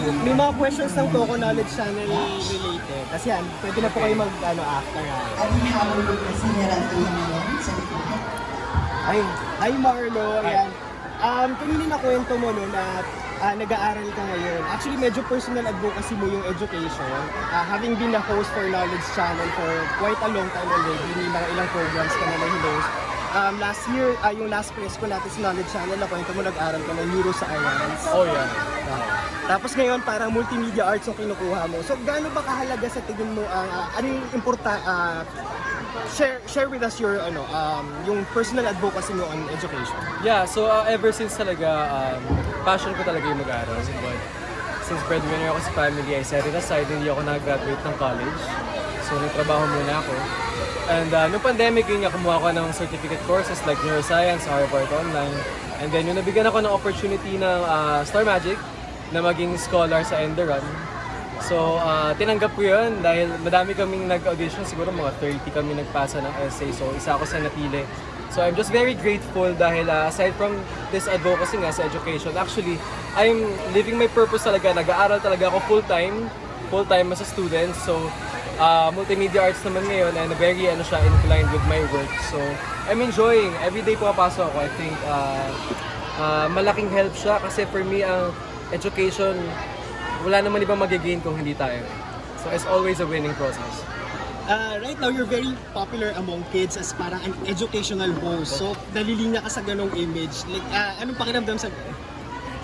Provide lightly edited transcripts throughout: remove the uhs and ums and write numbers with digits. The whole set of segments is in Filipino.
May mga questions ng Toko Knowledge Channel related. Kasi yan, pwede na po kayo mag-after. Ang habol ko kasi narating ngayon sa likod. Hi Marlo, ayan. Kanina nakwento mo no na nag-aaral ka ngayon. Actually, medyo personal advocacy mo yung education. Having been a host for Knowledge Channel for quite a long time already, may mga ilang programs ka na host. Last year, yung last press ko natin sa Knowledge Channel, nakwento mo nag-aaral ka ng neuroscience. Oh yeah. Tapos ngayon, parang multimedia arts yung kinukuha mo. So, gaano ba kahalaga sa tingin mo, ano yung share with us your, yung personal advocacy mo on education? Yeah, so ever since talaga, passion ko talaga yung mag-aaral. But since breadwinner ako sa family, I set it aside, hindi ako nag-graduate ng college. So, nagtrabaho muna ako. And nung pandemic, yun nga, kumuha ko ng certificate courses like neuroscience, Harvard Online. And then, yung nabigyan ako ng opportunity ng Star Magic na maging scholar sa Enderun. So, tinanggap ko yun dahil madami kaming nag-audition, siguro mga 30 kami nagpasa ng essay. So, isa ako sa napili. So, I'm just very grateful dahil aside from this advocacy nga sa education, actually, I'm living my purpose talaga. Nag-aaral talaga ako full-time as a student. So, multimedia arts naman ngayon and very inclined with my work. So, I'm enjoying. Every day pumapasok ako. I think malaking help siya kasi for me, ang education, wala naman ibang magigain kung hindi tayo. So, it's always a winning process. Right now, you're very popular among kids as parang an educational host. So, nalilinya ka sa ganong image. Like, anong pakiramdam sa...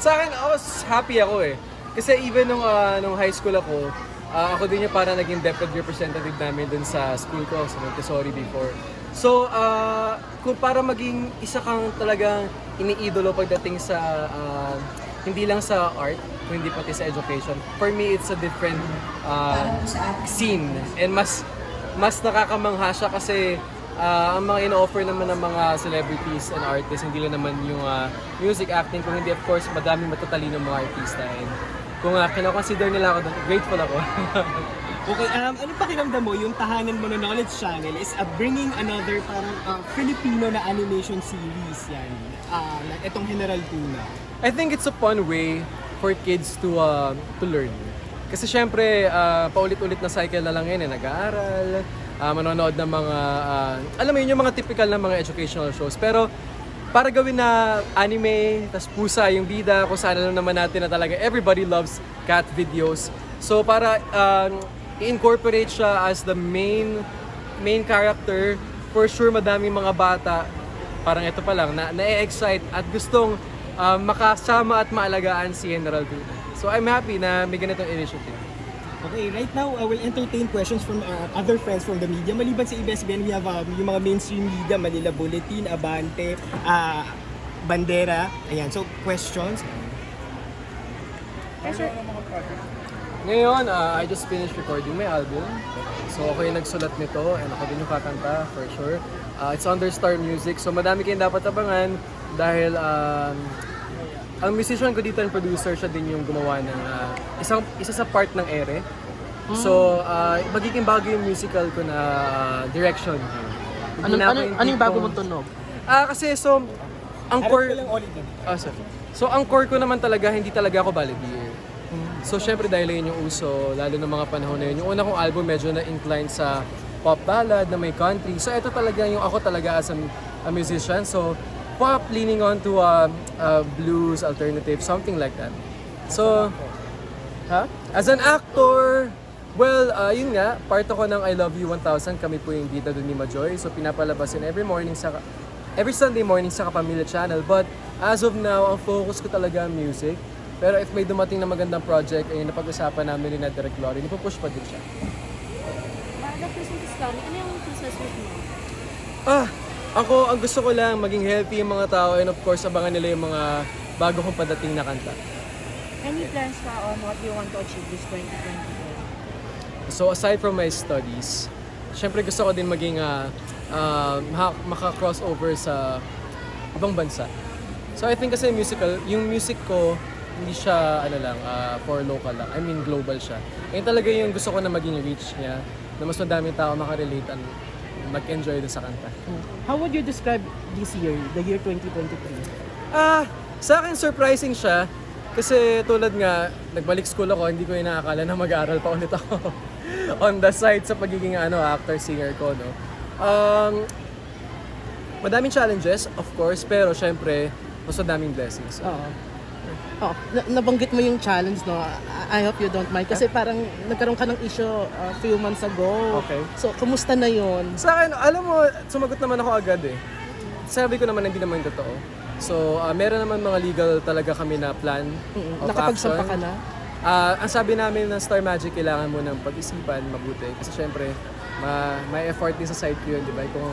Sa akin, I was happy ako eh. Kasi even nung high school ako, ako din yung parang naging deputy representative namin dun sa school ko, sa Montessori before. So, kung para maging isa kang talagang iniidolo pagdating sa, hindi lang sa art, hindi pati sa education, for me, it's a different scene. And mas nakakamangha siya kasi ang mga ino-offer naman ng mga celebrities and artists, hindi lang naman yung music acting, kung hindi, of course, madaming matatalino mga artista. And kung kino-consider nila ako doon, grateful ako. Okay, ano pakiramdam mo, yung tahanan mo na Knowledge Channel is bringing another parang Filipino na animation series yan. Itong General Tuna. I think it's a fun way for kids to learn. Kasi syempre, paulit-ulit na cycle na lang yun, nag-aaral, manonood ng mga, alam mo yun, yung mga typical na mga educational shows. Pero para gawin na anime, tas pusa yung bida, kung saan alam naman natin na talaga everybody loves cat videos. So para i-incorporate siya as the main character, for sure madaming mga bata, parang ito pa lang, na-excite at gustong makasama at maalagaan si General Tuna. So I'm happy na may ganitong initiative. Okay, right now, we'll entertain questions from other friends from the media. Maliban sa ABS-CBN, we have yung mga mainstream media, Manila Bulletin, Abante, Bandera. Ayan, so questions. Ngayon, I just finished recording my album. So ako yung nagsulat nito and ako din yung kakanta for sure. It's under Star Music, so madami kayong dapat abangan dahil ang musician ko dito and producer, siya din yung gumawa ng isa sa part ng Ere. So, magiging bago yung musical ko na direction. Ano yung bago mong tunog? Kasi so, ang core... Harap ka lang, Oliver. Sorry. So, ang core ko naman talaga, hindi talaga ako balladeer. So, syempre dahil yun yung uso, lalo ng mga panahon na yun. Yung una kong album medyo na-incline sa pop ballad, na may country. So, ito talaga yung ako talaga as a musician. So, pop leaning on to blues, alternative, something like that. So, as an actor, well, yun nga, part ako ng I Love You 1000, kami po yung bida doon ni Majoy. So, pinapalabasin every Sunday morning sa Kapamilya Channel. But as of now, ang focus ko talaga music. Pero if may dumating na magandang project, ay napag-usapan namin ni Direk Glory, nipupush pa din siya. Mahal Christmas kami. Ano yung Christmas wish mo? Ako, ang gusto ko lang, maging healthy yung mga tao and of course, abangan nila yung mga bago kong padating na kanta. Any plans ka on what you want to achieve this 2024? So aside from my studies, syempre gusto ko din maging maka-crossover sa ibang bansa. So I think kasi yung music ko, hindi siya for local lang. I mean global siya. Yun talaga yung gusto ko na maging reach niya, na mas madaming tao makarelate and mag-enjoy din sa kanta. How would you describe this year, the year 2023? Sa akin surprising siya Kasi tulad nga, nagbalik school ako, hindi ko inaakala na mag-aaral pa ulit ako on the side sa pagiging actor, singer ko, no. Madaming challenges, of course, pero syempre, mas madaming blessings. Oo. Oh, nabanggit mo yung challenge, no? I hope you don't mind. Kasi parang nagkaroon ka ng issue a few months ago. Okay. So, kumusta na yun? Sa akin, alam mo, sumagot naman ako agad eh. Sabi ko naman, hindi naman totoo. So, meron naman mga legal talaga kami na plan of Nakapagsampa ka action. na? Ang sabi namin ng Star Magic, kailangan mo ng pag-isipan mabuti. Kasi syempre, may effort din sa side ko yun, di ba? Kung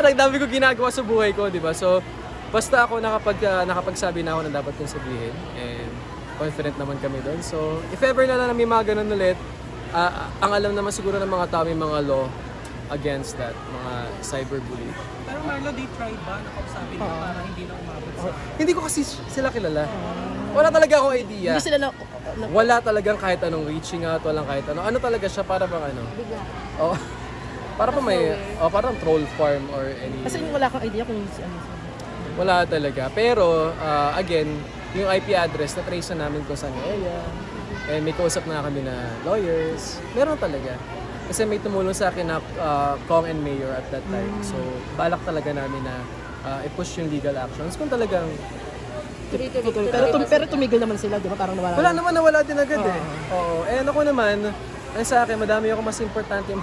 ang dami ko ginagawa sa buhay ko, di ba? So, basta ako nakapagsabi na ako na dapat kong sabihin. And confident naman kami doon. So, if ever na lang may mga ganun ulit, ang alam naman siguro ng mga tao, may mga law against that, mga cyberbully. Pero Marlo, they tried ba? Nakasabi na para hindi na umabot sa... Hindi ko kasi sila kilala. Wala talaga akong idea. Hindi sila Wala talagang kahit anong reaching out, walang kahit ano. Ano talaga siya, para bang ano? Oh, para pa may, parang troll farm or any... Kasi wala kang idea kung ano. Wala talaga. Pero, again, yung IP address, na-trace na namin kung saan yung area. And may kausap na kami na lawyers. Meron talaga. Kasi may tumulong sa akin na Kong and Mayor at that time. So, balak talaga namin na i-push yung legal actions kung talagang... Pero tumigil naman sila, di ba? Parang nawala. Wala naman, nawala din agad eh. Oo. And ako naman, ang sa akin, madami ako mas importante yung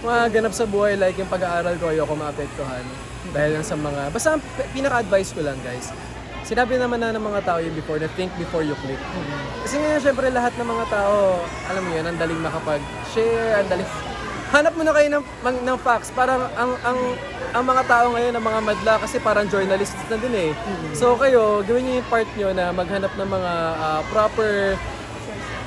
mga ganap sa buhay, like yung pag-aaral ko, ayoko maapektuhan. Dahil lang sa mga, basta ang pinaka-advice ko lang guys, sinabi naman na ng mga tao yung before, na think before you click. Kasi ngayon, syempre lahat ng mga tao, alam mo yun, ang daling makapag-share, ang daling, hanap mo na kayo ng facts. Parang ang mga tao ngayon, ang mga madla, kasi parang journalists na din eh. So kayo, gawin niyo yung part nyo na maghanap ng mga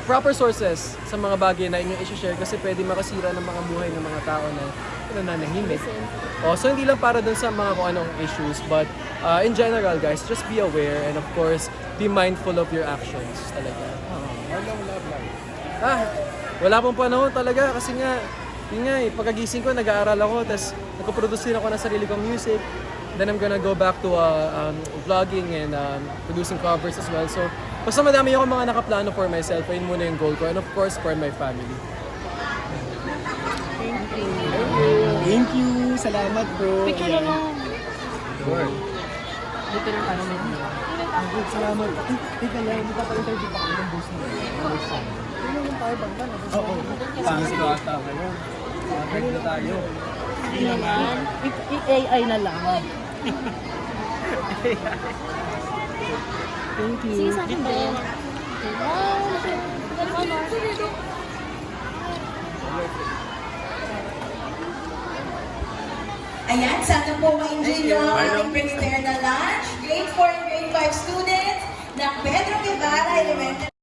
proper sources sa mga bagay na inyong i-share kasi pwede makasira ng mga buhay ng mga tao na nananahimik. So hindi lang para dun sa mga kung anong issues, but in general guys, just be aware and of course, be mindful of your actions talaga. Wala pong panahon talaga kasi nga, yun nga pagkagising ko, nag-aaral ako, tapos nagpo-produce din ako ng sarili kong music. Then I'm gonna go back to vlogging and producing covers as well. So, basta madami ako mga nakaplano for myself. Ayun muna yung goal ko. And of course, for my family. Thank you! Salamat bro! Picture na lang. Sure. Dito lang parang may Salamat. Teka lang, hindi pa pa-interview pa kami ng boss na Oo. Pangit ko ata ngayon. Pwede na tayo. Hindi naman. AI na lang. Thank you. Sige sa akin din. Ayan, sana po ma-enjoy nyo ang ating prepare na lunch. Grade 4 and grade 5 students ng Pedro Guevara Elementary.